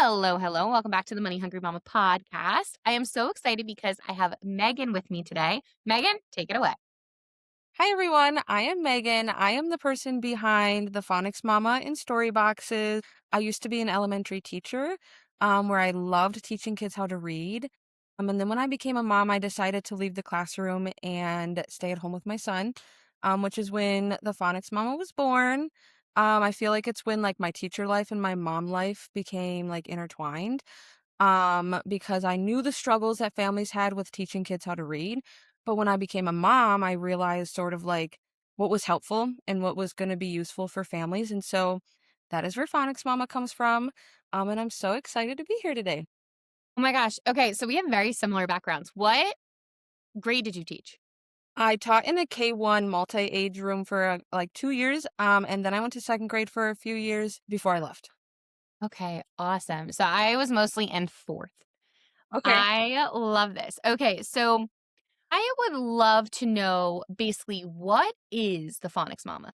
Hello, hello. Welcome back to the Money Hungry Mama podcast. I am so excited because I have Megan with me today. Megan, take it away. Hi everyone, I am Megan. I am the person behind the Phonics Mama in story boxes. I used to be an elementary teacher, where I loved teaching kids how to read. And then when I became a mom, I decided to leave the classroom and stay at home with my son, which is when the Phonics Mama was born. I feel like it's when like my teacher life and my mom life became like intertwined, because I knew the struggles that families had with teaching kids how to read. But when I became a mom, I realized sort of like what was helpful and what was going to be useful for families. And so that is where Phonics Mama comes from. And I'm so excited to be here today. Oh my gosh. Okay, so we have very similar backgrounds. What grade did you teach? I taught in a K-1 multi-age room for like 2 years. And then I went to second grade for a few years before I left. Okay, awesome. So I was mostly in fourth. Okay. I love this. Okay, so I would love to know basically what is the Phonics Mama?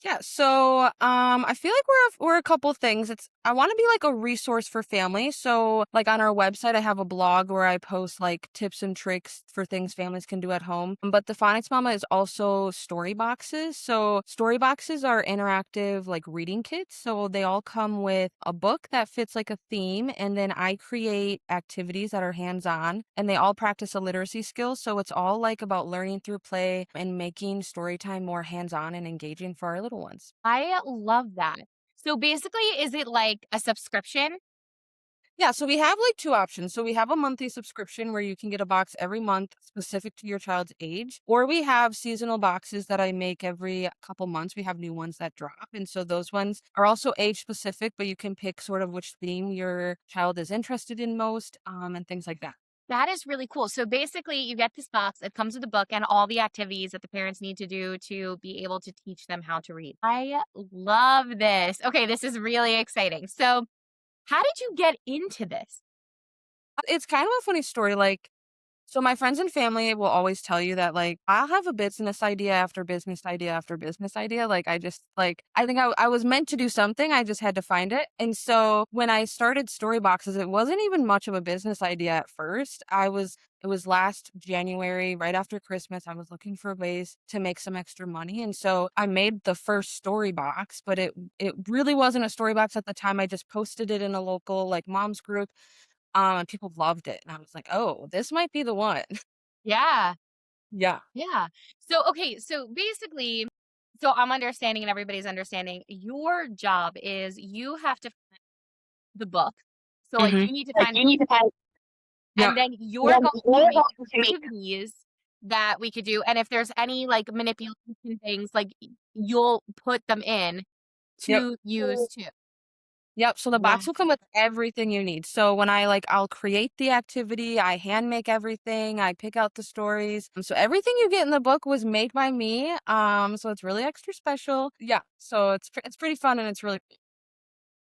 Yeah, so I feel like we're a couple things. It's I want to be like a resource for families. So like on our website I have a blog where I post like tips and tricks for things families can do at home. But the Phonics Mama is also story boxes. So story boxes are interactive like reading kits. So they all come with a book that fits like a theme, and then I create activities that are hands-on, and they all practice a literacy skill. So it's all like about learning through play and making story time more hands-on and engaging for our little ones. I love that. So basically, is it like a subscription? Yeah, so we have like two options. So we have a monthly subscription where you can get a box every month specific to your child's age, or we have seasonal boxes that I make every couple months. We have new ones that drop. And so those ones are also age specific, but you can pick sort of which theme your child is interested in most, and things like that. That is really cool. So basically, you get this box, it comes with a book and all the activities that the parents need to do to be able to teach them how to read. I love this. Okay, this is really exciting. So, how did you get into this? It's kind of a funny story. So my friends and family will always tell you that like I'll have a business idea after business idea after business idea. Like I just like I think I was meant to do something. I just had to find it. And so when I started story boxes, it wasn't even much of a business idea at first. It was last January, right after Christmas. I was looking for ways to make some extra money. And so I made the first story box, but it really wasn't a story box at the time. I just posted it in a local like mom's group, and people loved it, and I was like, "Oh, this might be the one." Yeah, Yeah. yeah. So, okay, so basically, so I'm understanding and everybody's understanding your job is you have to find the book. So, like, Mhm. you need to Like, find the you need to find. and Yeah. then you're Then going to you're make going to make. activities that we could do, and if there's any, like, manipulation things, like, you'll put them in Yep. to use too. Yep, so the Wow. box will come with everything you need. So when I'll create the activity, I hand make everything, I pick out the stories. So everything you get in the book was made by me, so it's really extra special. Yeah, so it's pretty fun and it's really.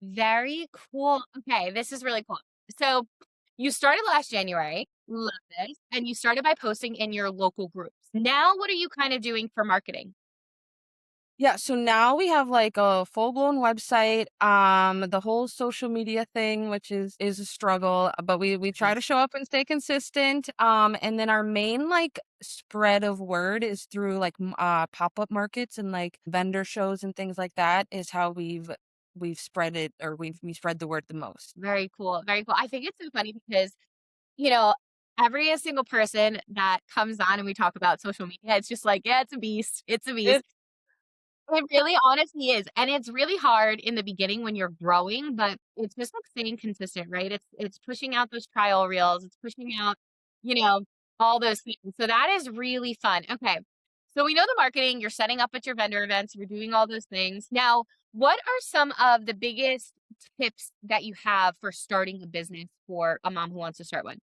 Very cool. Okay, this is really cool. So, you started last January, love this, and you started by posting in your local groups. Now what are you kind of doing for marketing? Yeah, so now we have like a full-blown website, the whole social media thing, which is a struggle, but we try to Yes. show up and stay consistent. And then our main like spread of word is through like pop-up markets and like vendor shows and things like that is how we've spread it, or we spread the word the most. Very cool, very cool. I think it's so funny because, you know, every single person that comes on and we talk about social media, it's just like, "Yeah, it's a beast. It's a beast." It, It really honestly is, and it's really hard in the beginning when you're growing, but it's just, like, staying consistent, right? It's pushing out those trial reels, it's pushing out, you know, all those things, so that is really fun. Okay, so we know the marketing, you're setting up at your vendor events, you're doing all those things. Now, what are some of the biggest tips that you have for starting a business for a mom who wants to start one?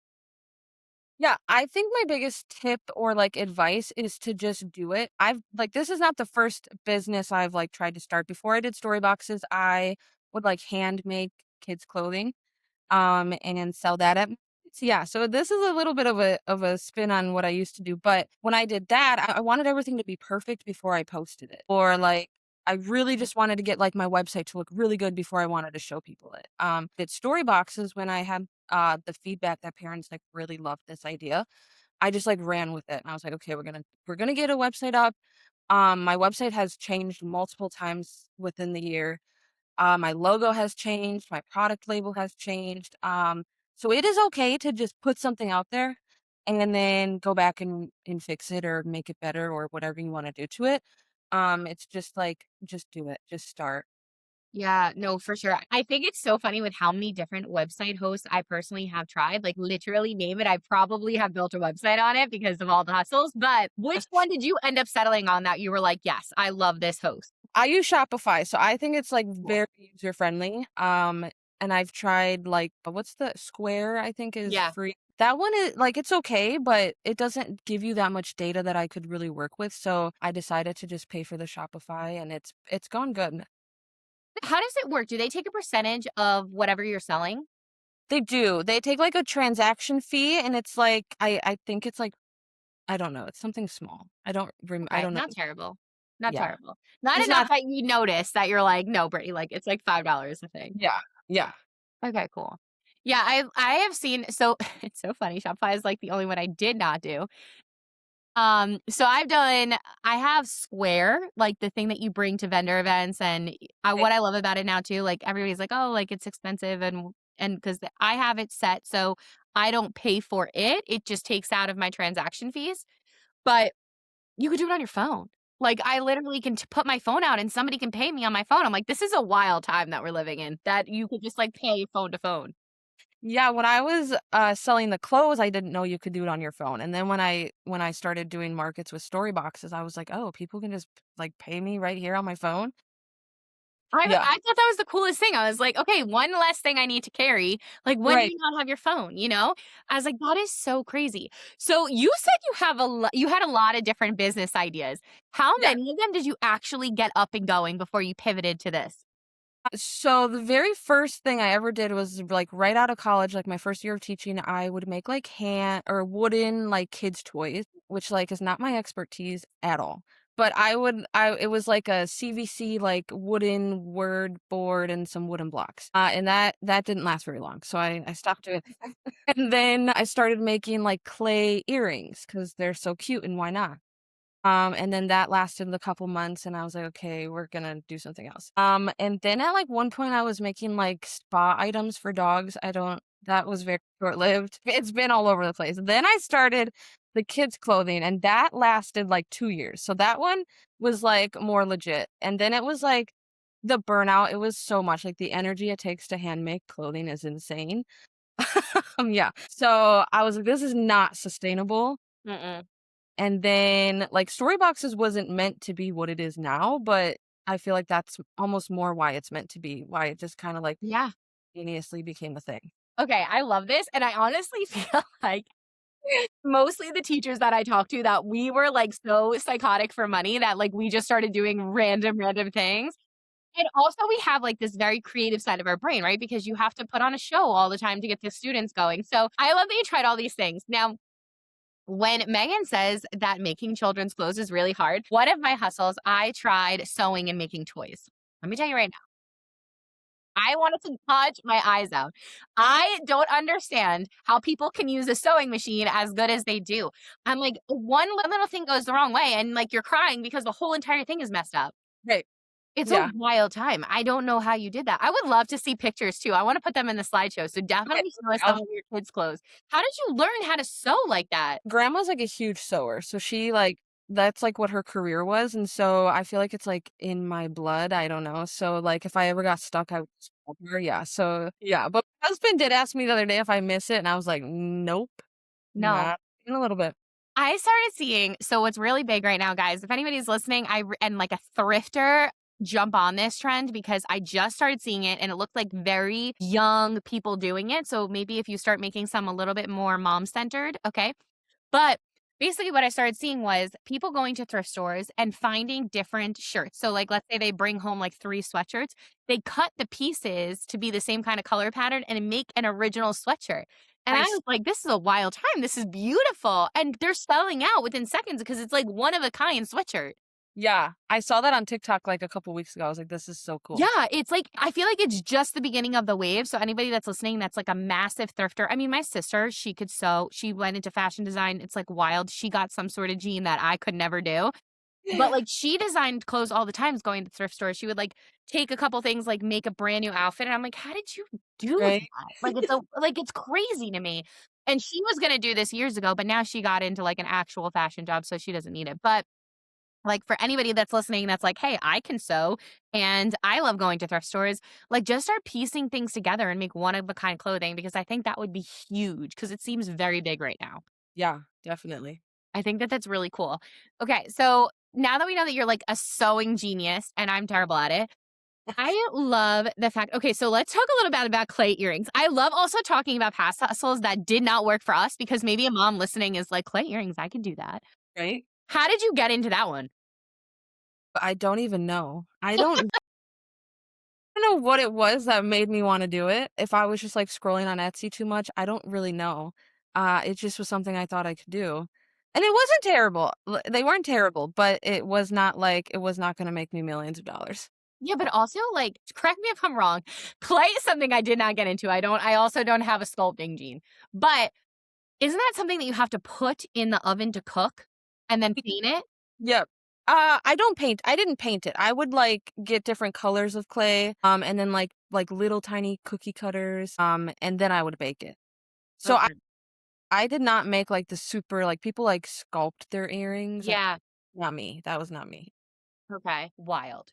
Yeah, I think my biggest tip or like advice is to just do it. I've like this is not the first business I've like tried to start. Before I did story boxes, I would like hand make kids clothing, and sell that at. So yeah, so this is a little bit of a spin on what I used to do, but when I did that, I wanted everything to be perfect before I posted it. Or like I really just wanted to get, like, my website to look really good before I wanted to show people it. Did story boxes when I had, the feedback that parents, like, really loved this idea. I just, like, ran with it, and I was like, "Okay, we're gonna get a website up." My website has changed multiple times within the year. My logo has changed, my product label has changed. So it is okay to just put something out there and then go back and fix it or make it better or whatever you want to do to it. It's just like just do it. Just start. Yeah, no, for sure. I think it's so funny with how many different website hosts I personally have tried. Like literally name it. I probably have built a website on it because of all the hustles. But which one did you end up settling on that you were like, yes, I love this host? I use Shopify, so I think it's like Cool. very user friendly. And I've tried like what's the Square, I think is Yeah. free. That one is like it's okay, but it doesn't give you that much data that I could really work with. So I decided to just pay for the Shopify and it's gone good. How does it work? Do they take a percentage of whatever you're selling? They do. They take like a transaction fee and it's like I think it's like I don't know, it's something small. I Okay, don't know. not terrible. Not Yeah. terrible. Not It's enough not that you notice that you're like, no, Brittany, like it's like $5 a thing. yeah. Yeah. Okay, cool. Yeah, I have seen so it's so funny. Shopify is like the only one I did not do. So I have Square, like the thing that you bring to vendor events, and what I love about it now too, like everybody's like, oh, like it's expensive, and because I have it set so I don't pay for it, it just takes out of my transaction fees. But you could do it on your phone. Like I literally can put my phone out and somebody can pay me on my phone. I'm like, this is a wild time that we're living in. That you could just like pay phone to phone. Yeah, when I was, selling the clothes, I didn't know you could do it on your phone, and then when I started doing markets with story boxes, I was like, "Oh, people can just, like, pay me right here on my phone?" Yeah, I thought that was the coolest thing. I was like, "Okay, one less thing I need to carry." Like, when do right, you not have your phone, you know? I was like, "That is so crazy." So, you said you had a lot of different business ideas. How yeah. many of them did you actually get up and going before you pivoted to this? So the very first thing I ever did was, like, right out of college, like, my first year of teaching, I would make, like, hand or wooden, like, kids' toys, which, like, is not my expertise at all. But I it was like a CVC, like, wooden word board and some wooden blocks, and that didn't last very long, so I stopped doing that. And then I started making, like, clay earrings because 'cause they're so cute and why not? And then that lasted a couple months and I was like, "Okay, we're gonna do something else." And then at, like, one point I was making, like, spa items for dogs. I don't that was very short-lived. It's been all over the place. Then I started the kids' clothing, and that lasted, like, 2 years. So that one was, like, more legit. And then it was, like, the burnout, it was so much, like, the energy it takes to handmake clothing is insane. Yeah. So I was like, "This is not sustainable." Mm-mm. And then, like, Storyboxes wasn't meant to be what it is now, but I feel like that's almost more why it's meant to be, why it just kinda, like, Yeah. instantaneously became a thing. Okay, I love this, and I honestly feel like mostly the teachers that I talk to that we were, like, so psychotic for money that, like, we just started doing random things. And also we have, like, this very creative side of our brain, right? Because you have to put on a show all the time to get the students going. So, I love that you tried all these things. Now, when Megan says that making children's clothes is really hard, one of my hustles, I tried sewing and making toys. Let me tell you right now, I wanted to touch my eyes out. I don't understand how people can use a sewing machine as good as they do. I'm like, one little thing goes the wrong way, and like you're crying because the whole entire thing is messed up. Right. It's a Yeah. wild time. I don't know how you did that. I would love to see pictures too. I wanna put them in the slideshow, so Okay, definitely show us some I'll of your kids' clothes. How did you learn how to sew like that? grandma's, like, a huge sewer, so she, like that's, like, what her career was, and so I feel like it's, like, in my blood, I don't know, so, like, if I ever got stuck, I would just help her, yeah, so yeah, but my husband did ask me the other day if I miss it, and I was like, "Nope, No. not in a little bit." I started seeing so what's really big right now, guys, if anybody's listening, and like a thrifter, jump on this trend because I just started seeing it and it looked like very young people doing it. So maybe if you start making some a little bit more mom centered, okay? But basically, what I started seeing was people going to thrift stores and finding different shirts. So, like, let's say they bring home like three sweatshirts, they cut the pieces to be the same kind of color pattern and make an original sweatshirt. And I Nice. was like, this is a wild time. This is beautiful. And they're selling out within seconds because it's like one of a kind sweatshirt. Yeah, I saw that on TikTok, like, a couple weeks ago. I was like, "This is so cool." Yeah, it's like I feel like it's just the beginning of the wave, so anybody that's listening that's like a massive thrifter. I mean, my sister, she could sew. She went into fashion design. It's like wild. She got some sort of gene that I could never do. But, like, she designed clothes all the times going to thrift stores. She would, like, take a couple things, like, make a brand new outfit, and I'm like, "How did you do Right? that?" Like, it's crazy to me. And she was gonna do this years ago, but now she got into, like, an actual fashion job, so she doesn't need it. But, like, for anybody that's listening that's like, "Hey, I can sew, and I love going to thrift stores," like, just start piecing things together and make one-of-a-kind clothing because I think that would be huge because it seems very big right now. Yeah, definitely. I think that that's really cool. Okay, so now that we know that you're like a sewing genius and I'm terrible at it, I love the fact okay, so let's talk a little bit about clay earrings. I love also talking about past hustles that did not work for us because maybe a mom listening is like, clay earrings, I could do that. Right? How did you get into that one? But I don't even know. I don't know what it was that made me wanna do it. If I was just, like, scrolling on Etsy too much, I don't really know. It just was something I thought I could do. And it wasn't terrible. They weren't terrible, but it was not like it was not gonna make me millions of dollars. Yeah, but also like, correct me if I'm wrong. Clay is something I did not get into. I also don't have a sculpting gene. But isn't that something that you have to put in the oven to cook and then paint it? Yep. I don't paint. I didn't paint it. I would, like, get different colors of clay, and then, like, little tiny cookie cutters, and then I would bake it. So I Okay. I did not make, like, the super like, people, like, sculpt their earrings, and Yeah. not me. That was not me. Okay. Wild.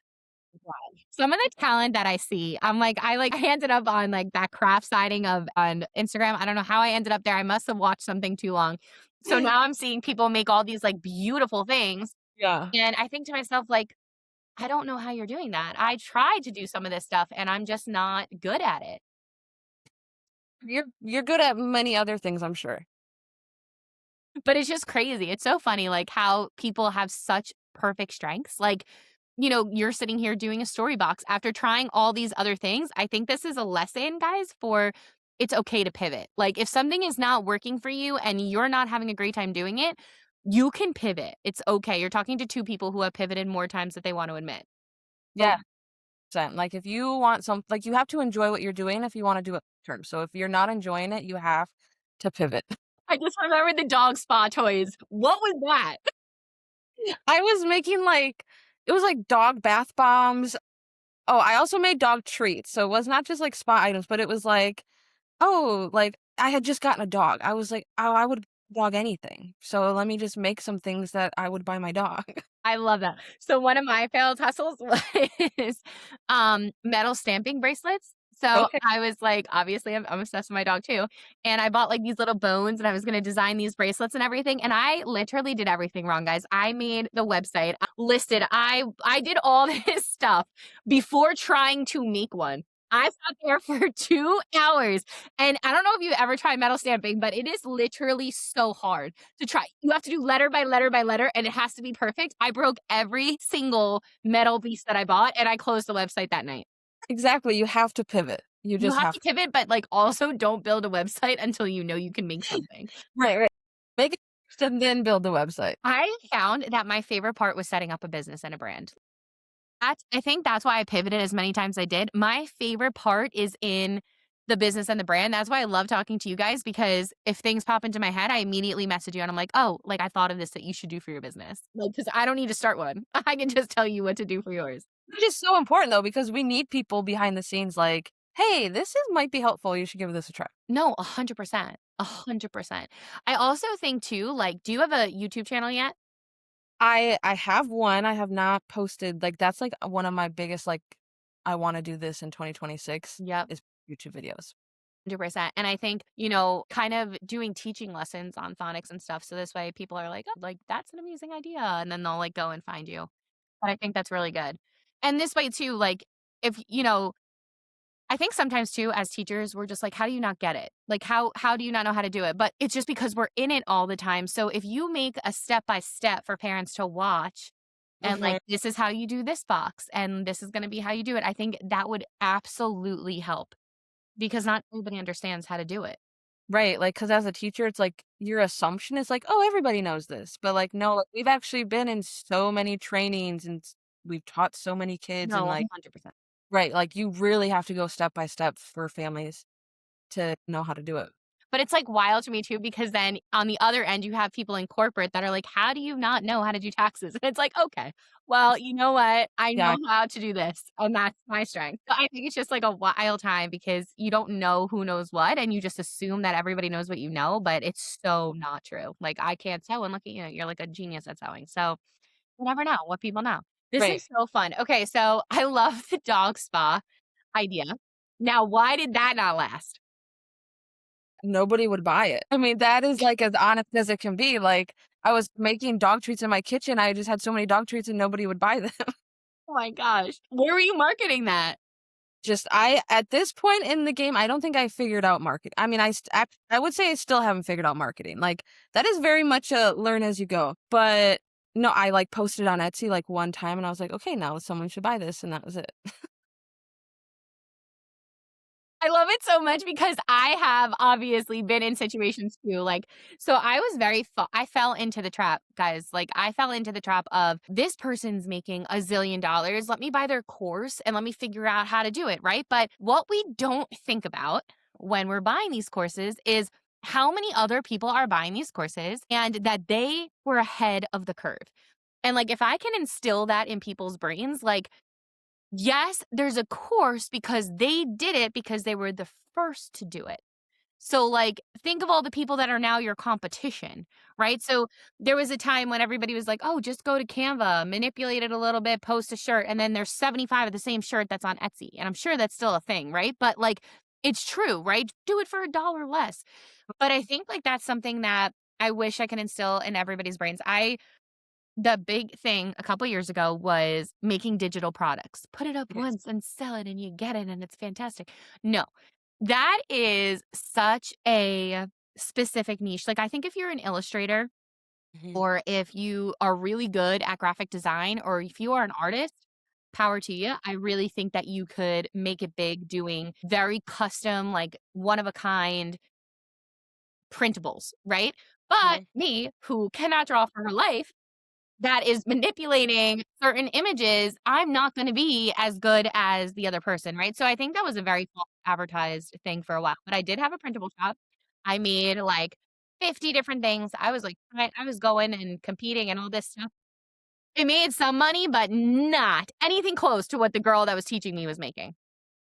Wow. Some of the talent that I see, I'm like I ended up on, like, that craft siding of on Instagram. I don't know how I ended up there. I must have watched something too long. So now I'm seeing people make all these, like, beautiful things, Yeah. and I think to myself, like, "I don't know how you're doing that. I tried to do some of this stuff, and I'm just not good at it." You're good at many other things, I'm sure. But it's just crazy. It's so funny, like, how people have such perfect strengths. Like, you know, you're sitting here doing a story box after trying all these other things. I think this is a lesson, guys, for it's okay to pivot. Like, if something is not working for you and you're not having a great time doing it, you can pivot. It's okay. You're talking to two people who have pivoted more times than they want to admit. So Yeah. Like, if you want like, you have to enjoy what you're doing if you wanna do it term. So if you're not enjoying it, you have to pivot. I just remember the dog spa toys. What was that? I was making, like it was, like, dog bath bombs. Oh, I also made dog treats, so it was not just, like, spa items, but it was like, oh, like, I had just gotten a dog. I was like, "Oh, I would dog anything, so let me just make some things that I would buy my dog." I love that. So one of my failed hustles was, metal stamping bracelets. So Okay. I was like, obviously, I'm obsessed with my dog too, and I bought like these little bones, and I was gonna design these bracelets and everything. And I literally did everything wrong, guys. I made the website, I listed, I did all this stuff before trying to make one. I sat there for 2 hours, and I don't know if you've ever tried metal stamping, but it is literally so hard to try. You have to do letter by letter by letter, and it has to be perfect. I broke every single metal piece that I bought, and I closed the website that night. Exactly, you have to pivot. You You just have have to to. pivot, but, like, also don't build a website until you know you can make something. Right, right. Make it first and then build the website. I found that my favorite part was setting up a business and a brand. I think that's why I pivoted as many times as I did. My favorite part is in the business and the brand. That's why I love talking to you guys because if things pop into my head, I immediately message you and I'm like, "Oh, like, I thought of this that you should do for your business." Like, because I don't need to start one. I can just tell you what to do for yours. Which is so important though, because we need people behind the scenes like, "Hey, this is might be helpful, you should give this a try." No, 100%. 100%. I also think too, like, do you have a YouTube channel yet? I have one, I have not posted like, that's, like, one of my biggest, like, I wanna do this in 2026 Yep. is YouTube videos. 100%. And I think, kind of doing teaching lessons on phonics and stuff. So this way people are like, oh, like, that's an amazing idea. And then they'll like go and find you. But I think that's really good. And this way too, like, if, I think sometimes too, as teachers, we're just like, how do you not get it? Like, how do you not know how to do it? But it's just because we're in it all the time. So if you make a step by step for parents to watch and like, Mhm. this is how you do this box and this is going to be how you do it, I think that would absolutely help because not everybody understands how to do it. Right, like, because as a teacher, it's like your assumption is like, "Oh, everybody knows this," but, like, no, like, we've actually been in so many trainings and we've taught so many kids No, and, like 100%. right, like, you really have to go step by step for families to know how to do it. But it's, like, wild to me too because then on the other end, you have people in corporate that are like, "How do you not know how to do taxes?" And it's like, "Okay, well, you know what? I Yeah, know how to do this, and that's my strength." So I think it's just, like, a wild time because you don't know who knows what, and you just assume that everybody knows what you know, but it's so not true. Like, I can't sew, and look at you, you're, like, a genius at sewing. So you never know what people know. This right. is so fun. Okay, so I love the dog spa idea. Now, why did that not last? Nobody would buy it. I mean, that is, like, as honest as it can be, like, I was making dog treats in my kitchen, I just had so many dog treats and nobody would buy them. Oh my gosh. Where were you marketing that? Just I at this point in the game, I don't think I figured out market I mean, I would say I still haven't figured out marketing, like, that is very much a learn as you go, but no, I, like, posted on Etsy, like, one time, and I was like, "Okay, now someone should buy this," and that was it. I love it so much because I have obviously been in situations too, like, so I was I fell into the trap, guys, like, I fell into the trap of, "This person's making a zillion dollars, let me buy their course and let me figure out how to do it," right? But what we don't think about when we're buying these courses is how many other people are buying these courses and that they were ahead of the curve. And, like, if I can instill that in people's brains, like, yes, there's a course because they did it because they were the first to do it. So, like, think of all the people that are now your competition, right? So, there was a time when everybody was like, "Oh, just go to Canva, manipulate it a little bit, post a shirt," and then there's 75 of the same shirt that's on Etsy, and I'm sure that's still a thing, right? But, like, it's true, right? Do it for a dollar less. But I think, like, that's something that I wish I could instill in everybody's brains. I The big thing a couple years ago was making digital products. Put it up Yes. once and sell it and you get it and it's fantastic. No, that is such a specific niche. Like, I think if you're an illustrator Mhm, or if you are really good at graphic design or if you are an artist, power to you. I really think that you could make it big doing very custom, like one of a kind printables, right? But mhm, me, who cannot draw for her life, that is manipulating certain images, I'm not gonna be as good as the other person, right? So I think that was a very false advertised thing for a while, but I did have a printable shop. I made, like, 50 different things. I was, like, I was going and competing and all this stuff. It made some money, but not anything close to what the girl that was teaching me was making.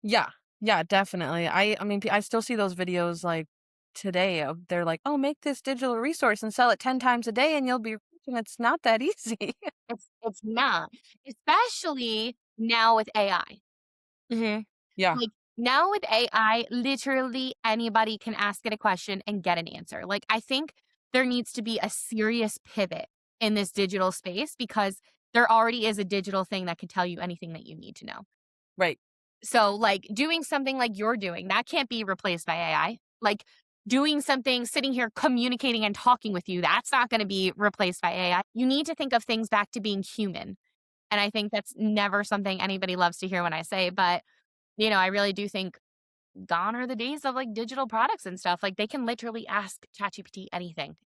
yeah, yeah, definitely. I mean, I still see those videos, like, today of they're like, "Oh, make this digital resource and sell it 10 times a day and you'll be rich," and it's not that easy. It's not, especially now with AI. Mhm. Yeah, Like, now with AI, literally anybody can ask it a question and get an answer. Like, I think there needs to be a serious pivot in this digital space because there already is a digital thing that can tell you anything that you need to know. right, So, like, doing something like you're doing, that can't be replaced by AI. Like, doing something, sitting here communicating and talking with you, that's not gonna be replaced by AI. You need to think of things back to being human, and I think that's never something anybody loves to hear when I say, but, I really do think gone are the days of, like, digital products and stuff. Like, they can literally ask ChatGPT anything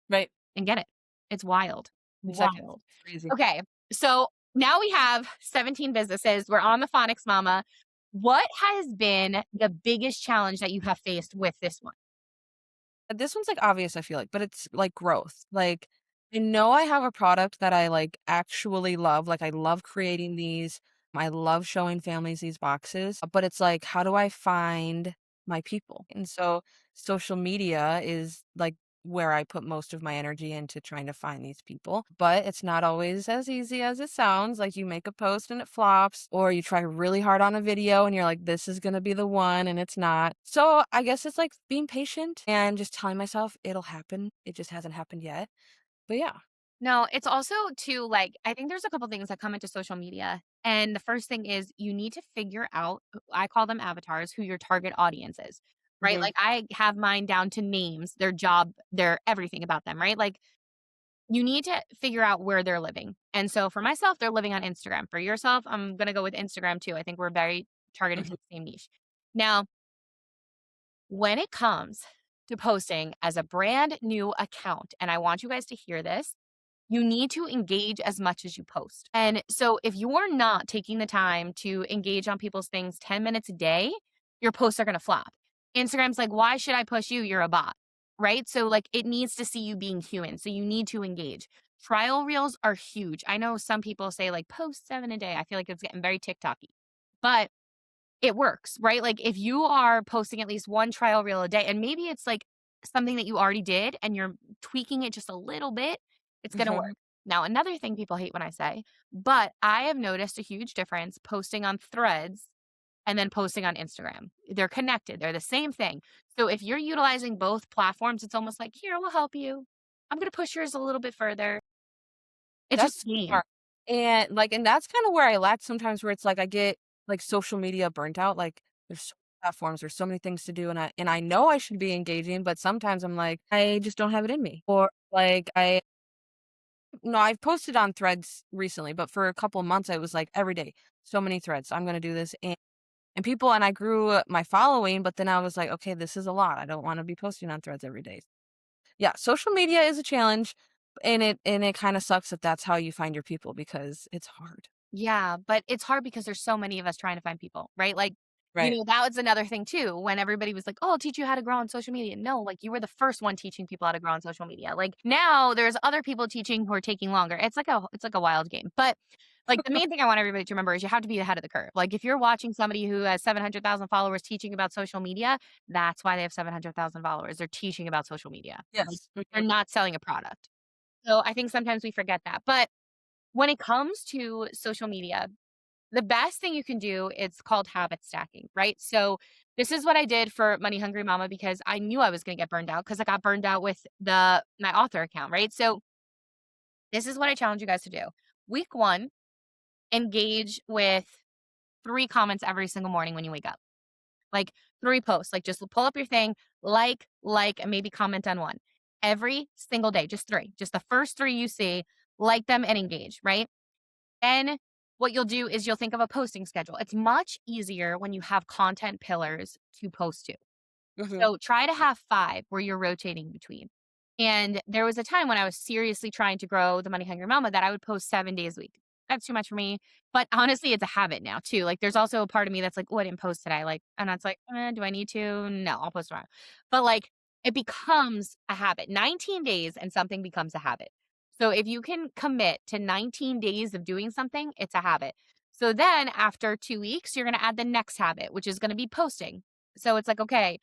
right. and get it. It's wild. 2 seconds. Wild. It's crazy. Okay, so now we have 17 businesses. We're on the Phonics Mama. What has been the biggest challenge that you have faced with this one? This one's, like, obvious, I feel like, but it's, like, growth. Like, I know I have a product that I, like, actually love, like, I love creating these, I love showing families these boxes, but it's like, how do I find my people? And so, social media is, like, where I put most of my energy into trying to find these people, but it's not always as easy as it sounds, like, you make a post and it flops, or you try really hard on a video and you're like, "This is gonna be the one," and it's not. So, I guess it's, like, being patient and just telling myself it'll happen, it just hasn't happened yet, but yeah. No, it's also too, like, I think there's a couple things that come into social media. And the first thing is you need to figure out, I call them avatars, who your target audience is, right? Mhm. Like, I have mine down to names, their job, their everything about them, right? Like, you need to figure out where they're living. And so for myself, they're living on Instagram. For yourself, I'm going to go with Instagram too. I think we're very targeted to Mhm. the same niche. Now, When it comes to posting as a brand new account, and I want you guys to hear this, you need to engage as much as you post. And so if you're not taking the time to engage on people's things 10 minutes a day, your posts are going to flop. Instagram's like, why should I push you? You're a bot, right? So, like, it needs to see you being human. So, you need to engage. Trial reels are huge. I know some people say, like, post 7 a day. I feel like it's getting very TikToky, but it works, right? Like, if you are posting at least one trial reel a day, and maybe it's like something that you already did and you're tweaking it just a little bit, it's gonna work. Mhm. Now, another thing people hate when I say, but I have noticed a huge difference posting on Threads and then posting on Instagram. They're connected, they're the same thing. So if you're utilizing both platforms, it's almost like, "Here, we'll help you. I'm gonna push yours a little bit further." It's just That's a game. smart. And, like, and that's kinda where I lack sometimes where it's like I get, like, social media burnt out, like, there's so many platforms, there's so many things to do, and I know I should be engaging, but sometimes I'm like, I just don't have it in me. Or, like, no, I've posted on Threads recently, but for a couple months, I was like, every day, so many threads, I'm gonna do this, and people and I grew my following, but then I was like, "Okay, this is a lot, I don't wanna be posting on Threads every day." Yeah, social media is a challenge, and it kinda sucks that that's how you find your people because it's hard. Yeah, but it's hard because there's so many of us trying to find people, right? Like, Right. that was another thing too, when everybody was like, "Oh, I'll teach you how to grow on social media." No, like, you were the first one teaching people how to grow on social media. Like, now there's other people teaching who are taking longer. It's like a wild game. But, like, the main thing I want everybody to remember is you have to be ahead of the curve. Like, if you're watching somebody who has 700,000 followers teaching about social media, that's why they have 700,000 followers. They're teaching about social media. Like, Yes. they're Mhm. not selling a product. So, I think sometimes we forget that. But when it comes to social media, the best thing you can do, it's called habit stacking, right? So this is what I did for Money Hungry Mama because I knew I was going to get burned out because I got burned out with the my author account, right? So this is what I challenge you guys to do. Week 1, engage with 3 comments every single morning when you wake up. Like 3 posts, like just pull up your thing, and maybe comment on one. Every single day, just 3. Just the first 3 you see, like them and engage, right? Then what you'll do is you'll think of a posting schedule. It's much easier when you have content pillars to post to. Mhm. So try to have 5 where you're rotating between. And there was a time when I was seriously trying to grow the Money Hungry Mama that I would post 7 days a week. That's too much for me. But honestly, it's a habit now too. Like there's also a part of me that's like, oh, I didn't post today. Like, and it's like, do I need to? No, I'll post tomorrow. But like it becomes a habit. 19 days and something becomes a habit. So if you can commit to 19 days of doing something, it's a habit. So then after 2 weeks, you're going to add the next habit, which is going to be posting. So it's like, okay,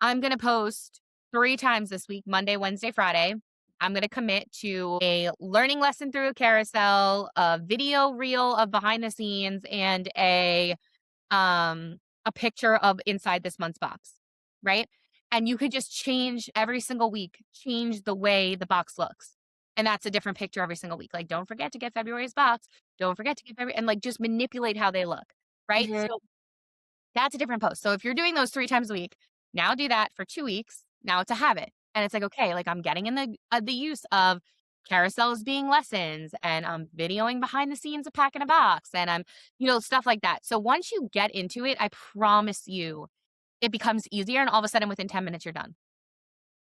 I'm going to post 3 times this week, Monday, Wednesday, Friday. I'm going to commit to a learning lesson through a carousel, a video reel of behind the scenes, and a picture of inside this month's box, right? And you could just change every single week, change the way the box looks. And that's a different picture every single week. Like, don't forget to get February's box. Don't forget to get February, and like just manipulate how they look, right? Mhm. So that's a different post. So if you're doing those 3 times a week, now do that for 2 weeks. Now it's a habit. And it's like, okay, like I'm getting in the use of carousels being lessons and I'm videoing behind the scenes of packing a box and I'm, stuff like that. So once you get into it, I promise you it becomes easier and all of a sudden within 10 minutes you're done.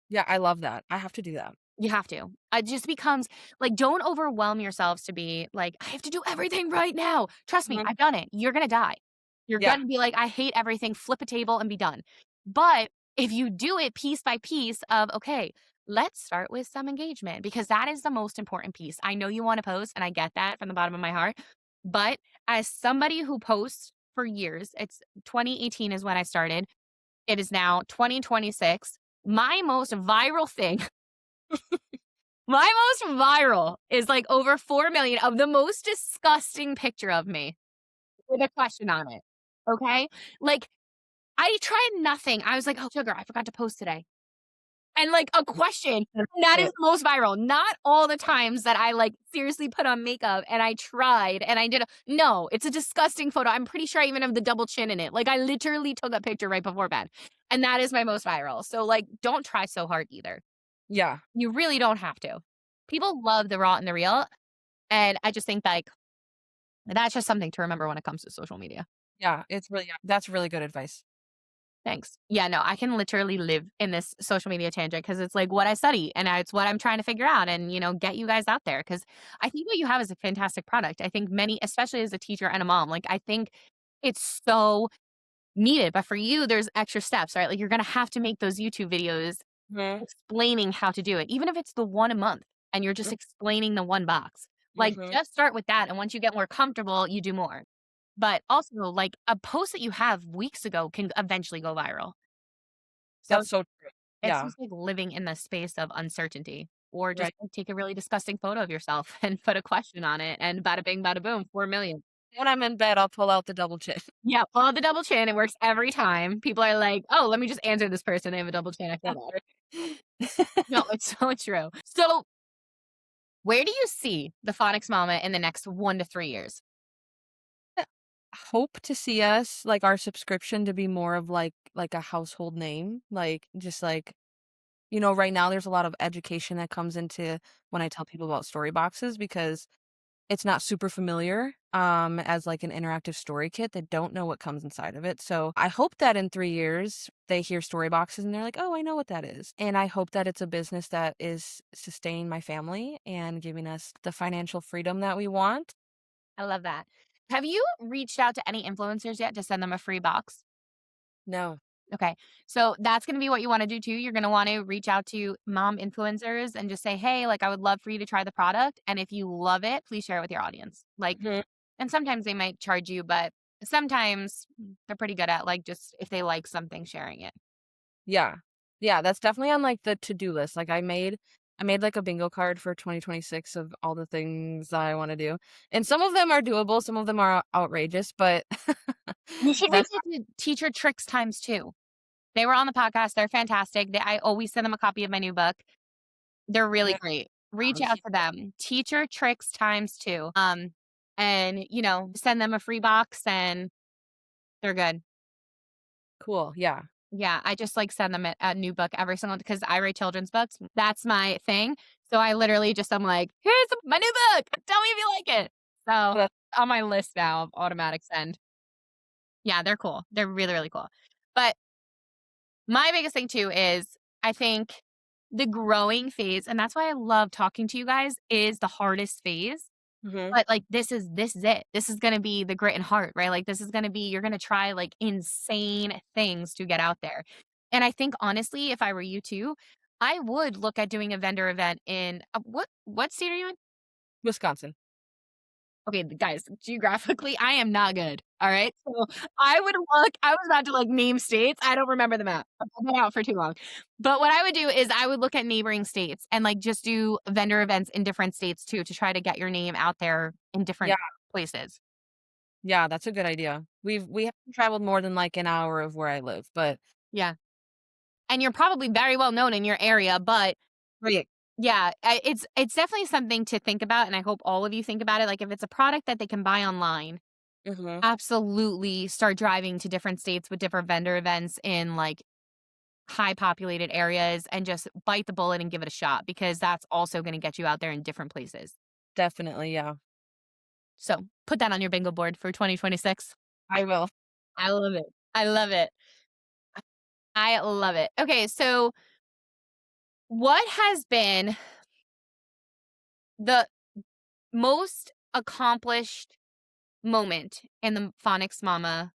Yeah, I love that. I have to do that. You have to. It just becomes like, don't overwhelm yourselves to be like, I have to do everything right now. Trust me, Mhm. I've done it. You're going to die. You're Yeah. going to be like, I hate everything, flip a table and be done. But if you do it piece by piece of, okay, let's start with some engagement because that is the most important piece. I know you want to post and I get that from the bottom of my heart. But as somebody who posts for years, it's 2018 is when I started. It is now 2026. My most viral thing My most viral is, like, over 4 million of the most disgusting picture of me with a question on it, okay? Like, I tried nothing. I was like, "Oh, sugar, I forgot to post today." And, like, a question, That's and that is it. the most viral. Not all the times that I, like, seriously put on makeup and I tried and I did a no, it's a disgusting photo. I'm pretty sure I even have the double chin in it. Like, I literally took a picture right before bed, and that is my most viral. So, like, don't try so hard either. Yeah. You really don't have to. People love the raw and the real, and I just think, like, that's just something to remember when it comes to social media. Yeah, it's really yeah, that's really good advice. Thanks. Yeah, no, I can literally live in this social media tangent because it's like what I study and it's what I'm trying to figure out and, get you guys out there. Because I think what you have is a fantastic product. I think many, especially as a teacher and a mom, like, I think it's so needed. But for you, there's extra steps, right? Like, you're going to have to make those YouTube videos Mhm, explaining how to do it, even if it's the one a month and you're just explaining the one box. Like, mhm. just start with that. And once you get more comfortable, you do more. But also, like, a post that you have weeks ago can eventually go viral. So That's so true. it's Yeah, just like living in the space of uncertainty, or just right. like take a really disgusting photo of yourself and put a question on it, and bada bing, bada boom, 4,000,000. When I'm in bed, I'll pull out the double chin. Yeah, pull out the double chin. It works every time. People are like, "Oh, let me just answer this person. They have a double chin." I feel that. No, it's so true. So, where do you see the Phonics Mama in the next 1 to 3 years? Hope to see us, like, our subscription to be more of, like, a household name, like, just, like right now there's a lot of education that comes into when I tell people about story boxes because it's not super familiar, as, like, an interactive story kit. They don't know what comes inside of it, so I hope that in 3 years, they hear story boxes and they're like, "Oh, I know what that is," and I hope that it's a business that is sustaining my family and giving us the financial freedom that we want. I love that. Have you reached out to any influencers yet to send them a free box? No. Okay. So that's going to be what you want to do too. You're going to want to reach out to mom influencers and just say, "Hey, like, I would love for you to try the product. And if you love it, please share it with your audience." Like, Mhm. and sometimes they might charge you, but sometimes they're pretty good at, like, just if they like something, sharing it. Yeah. Yeah, that's definitely on, like, the to-do list, like, I made, like, a bingo card for 2026 of all the things that I wanna do, and some of them are doable, some of them are outrageous, but You should reach that's out to Teacher Tricks times two. They were on the podcast. They're fantastic. I always send them a copy of my new book. They're really gonna great. Reach out keep to them. Teacher Tricks times two. And, send them a free box and they're good. cool, yeah. Yeah, I just, like, send them a new book every single because I write children's books. That's my thing. So I literally just I'm like, "Here's my new book. Tell me if you like it." Oh, So, that's on my list now of automatic send. Yeah, they're cool. They're really, really cool. But my biggest thing too is I think the growing phase, and that's why I love talking to you guys, is the hardest phase. mhm. But, like, this is it. This is gonna be the grit and heart, right? Like, this is gonna be you're gonna try, like, insane things to get out there. And I think, honestly, if I were you too, I would look at doing a vendor event in what state are you in? Wisconsin. Okay, guys, geographically, I am not good, alright? So, I was about to, like, name states, I don't remember the map. I've been out for too long. But what I would do is I would look at neighboring states and, like, just do vendor events in different states too to try to get your name out there in Yeah, different places. yeah, that's a good idea. We haven't traveled more than, like, an hour of where I live, but Yeah, and you're probably very well known in your area, but right. yeah, it's definitely something to think about, and I hope all of you think about it, like, if it's a product that they can buy online, Mhm. absolutely start driving to different states with different vendor events in, like, high populated areas and just bite the bullet and give it a shot because that's also gonna get you out there in different places. Definitely, yeah. So, put that on your bingo board for 2026. I will. I love it. I love it. I love it. Okay, so what has been the most accomplished moment in the Phonics Mama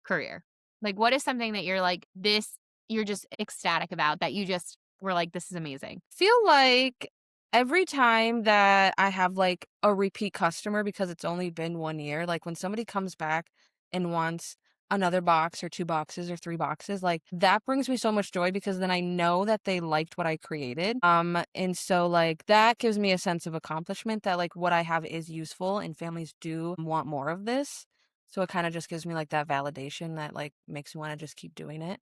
career? Like, what is something that you're like, this you're just ecstatic about that you just were like, "This is amazing." Feel like every time that I have, like, a repeat customer because it's only been 1 year, like, when somebody comes back and wants another box or 2 boxes or 3 boxes, like, that brings me so much joy because then I know that they liked what I created, and so, like, that gives me a sense of accomplishment that, like, what I have is useful and families do want more of this, so it kinda just gives me, like, that validation that, like, makes me wanna just keep doing it.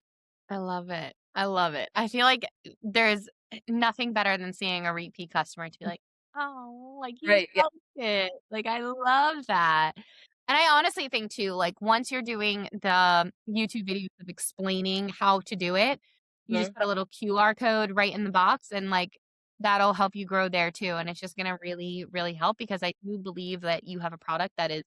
I love it. I love it. I feel like there's nothing better than seeing a repeat customer to be like, "Oh, like, you Right, yeah. liked it." Like, I love that. And I honestly think too, like, once you're doing the YouTube videos of explaining how to do it, you just Mhm. put a little QR code right in the box and, like, that'll help you grow there too, and it's just gonna really, really help because I do believe that you have a product that is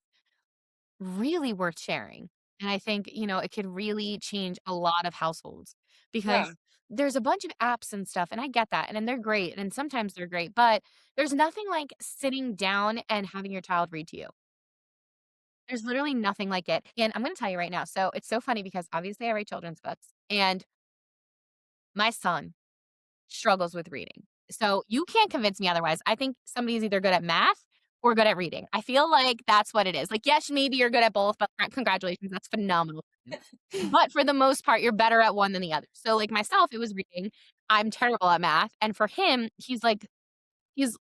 really worth sharing. And I think, it could really change a lot of households Yeah. because there's a bunch of apps and stuff, and I get that, and they're great, and sometimes they're great, but there's nothing like sitting down and having your child read to you. There's literally nothing like it. And I'm gonna tell you right now, so it's so funny because obviously I write children's books, and my son struggles with reading. So you can't convince me otherwise. I think somebody's either good at math or good at reading. I feel like that's what it is. Like, yes, maybe you're good at both, but congratulations, that's phenomenal. But for the most part, you're better at one than the other. So, like myself, it was reading. I'm terrible at math. And for him, he's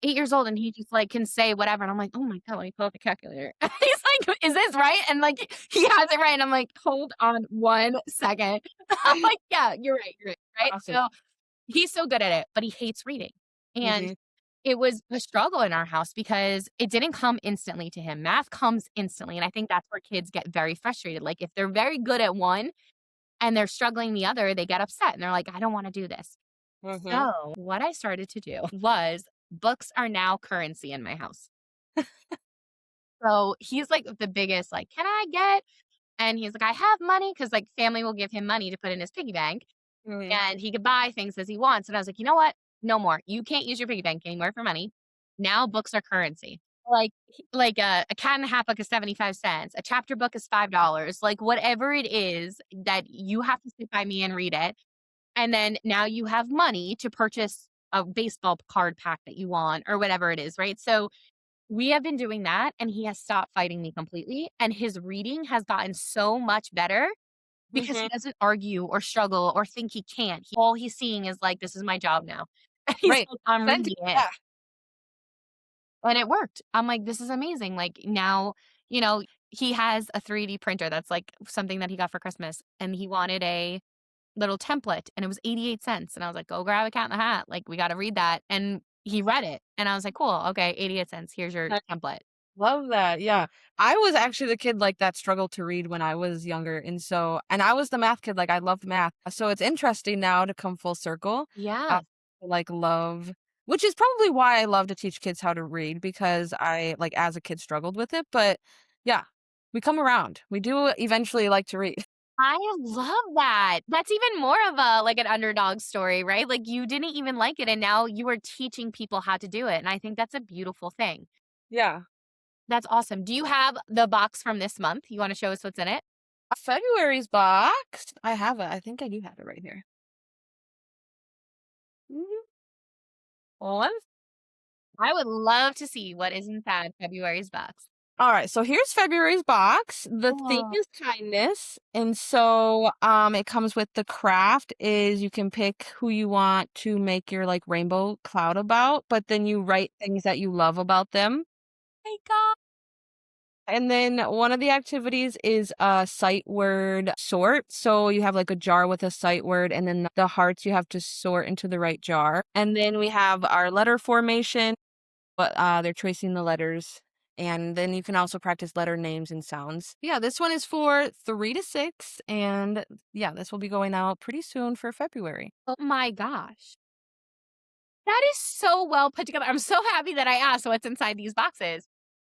8 years old and he just like can say whatever. And I'm like, oh my God, let me pull up the calculator. He's like, is this right? And like he has it right. And I'm like, hold on 1 second. I'm like, yeah, you're right. You're right. Right. Awesome. So he's so good at it, but he hates reading. And Mhm. it was a struggle in our house because it didn't come instantly to him. Math comes instantly, and I think that's where kids get very frustrated. Like, if they're very good at one and they're struggling the other, they get upset and they're like, "I don't wanna do this." Mhm. So, what I started to do was books are now currency in my house. So, he's, like, the biggest, like, "Can I get" and he's like, "I have money," because like, family will give him money to put in his piggy bank, Mhm. and he could buy things as he wants, and I was like, "You know what? No more. You can't use your piggy bank anymore for money. Now books are currency." Like a Cat in the Hat book is 75 cents, a chapter book is $5, like, whatever it is that you have to sit by me and read it, and then now you have money to purchase a baseball card pack that you want or whatever it is, right? So, we have been doing that, and he has stopped fighting me completely, and his reading has gotten so much better because he Mhm. doesn't argue or struggle or think he can't. All he's seeing is like, "This is my job now." And he's Right. like, "I'm Senti reading it." yeah. And it worked. I'm like, "This is amazing." Like, now, you know, he has a 3D printer that's, like, something that he got for Christmas, and he wanted a little template, and it was 88 cents, and I was like, "Go grab a Cat in the Hat, like, we gotta read that." And he read it, and I was like, "Cool, okay, 88 cents, here's your template." Love that, yeah. I was actually the kid, like, that struggled to read when I was younger, and I was the math kid, like, I loved math. So it's interesting now to come full circle, uh, Yeah. like, love which is probably why I love to teach kids how to read because I, like, as a kid struggled with it, but yeah, we come around. We do eventually like to read. I love that. That's even more of a like, an underdog story, right? Like, you didn't even like it, and now you are teaching people how to do it, and I think that's a beautiful thing. Yeah. That's awesome. Do you have the box from this month? You wanna show us what's in it? February's box, I have it. I think I do have it right here. Mhm. Well, I would love to see what is inside February's box. Alright, so here's February's box. The theme Oh, is kindness, and so, it comes with the craft is you can pick who you want to make your, like, rainbow cloud about, but then you write things that you love about them. my god. And then one of the activities is a sight word sort. So you have like a jar with a sight word, and then the hearts you have to sort into the right jar. And then we have our letter formation, but they're tracing the letters. And then you can also practice letter names and sounds. Yeah, this one is for 3 to 6. And yeah, this will be going out pretty soon for February. Oh my gosh. That is so well put together. I'm so happy that I asked what's inside these boxes.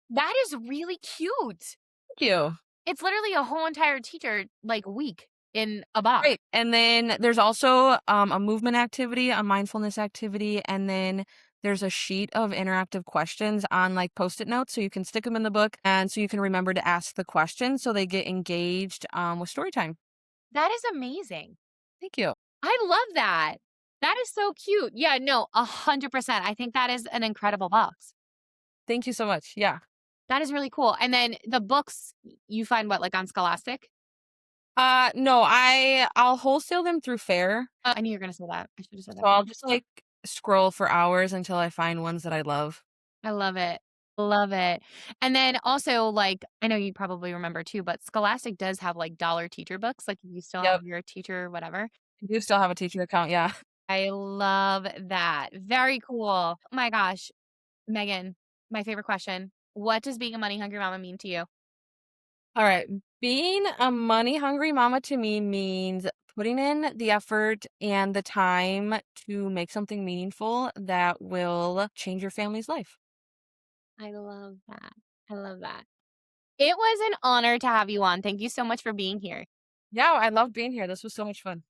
That is really cute. Thank you. It's literally a whole entire teacher, like, week in a box. Great. And then there's also a movement activity, a mindfulness activity, and then there's a sheet of interactive questions on like post-it notes so you can stick them in the book and so you can remember to ask the question so they get engaged with story time. That is amazing. Thank you. I love that. That is so cute. Yeah, no, 100%. I think that is an incredible box. Thank you so much. Yeah. That is really cool. And then the books, you find what, like, on Scholastic? No, I'll wholesale them through Fair. I knew you were gonna say that. I should have said So that first. I'll just like scroll for hours until I find ones that I love. I love it. Love it. And then also, like, I know you probably remember too, but Scholastic does have, like, dollar teacher books, like, you still have Yep. your teacher whatever. I do still have a teacher account, yeah. I love that. Very cool. Oh my gosh. Megan, my favorite question. What does being a money hungry mama mean to you? All right. Being a money hungry mama to me means putting in the effort and the time to make something meaningful that will change your family's life. I love that. I love that. It was an honor to have you on. Thank you so much for being here. Yeah, I love being here. This was so much fun.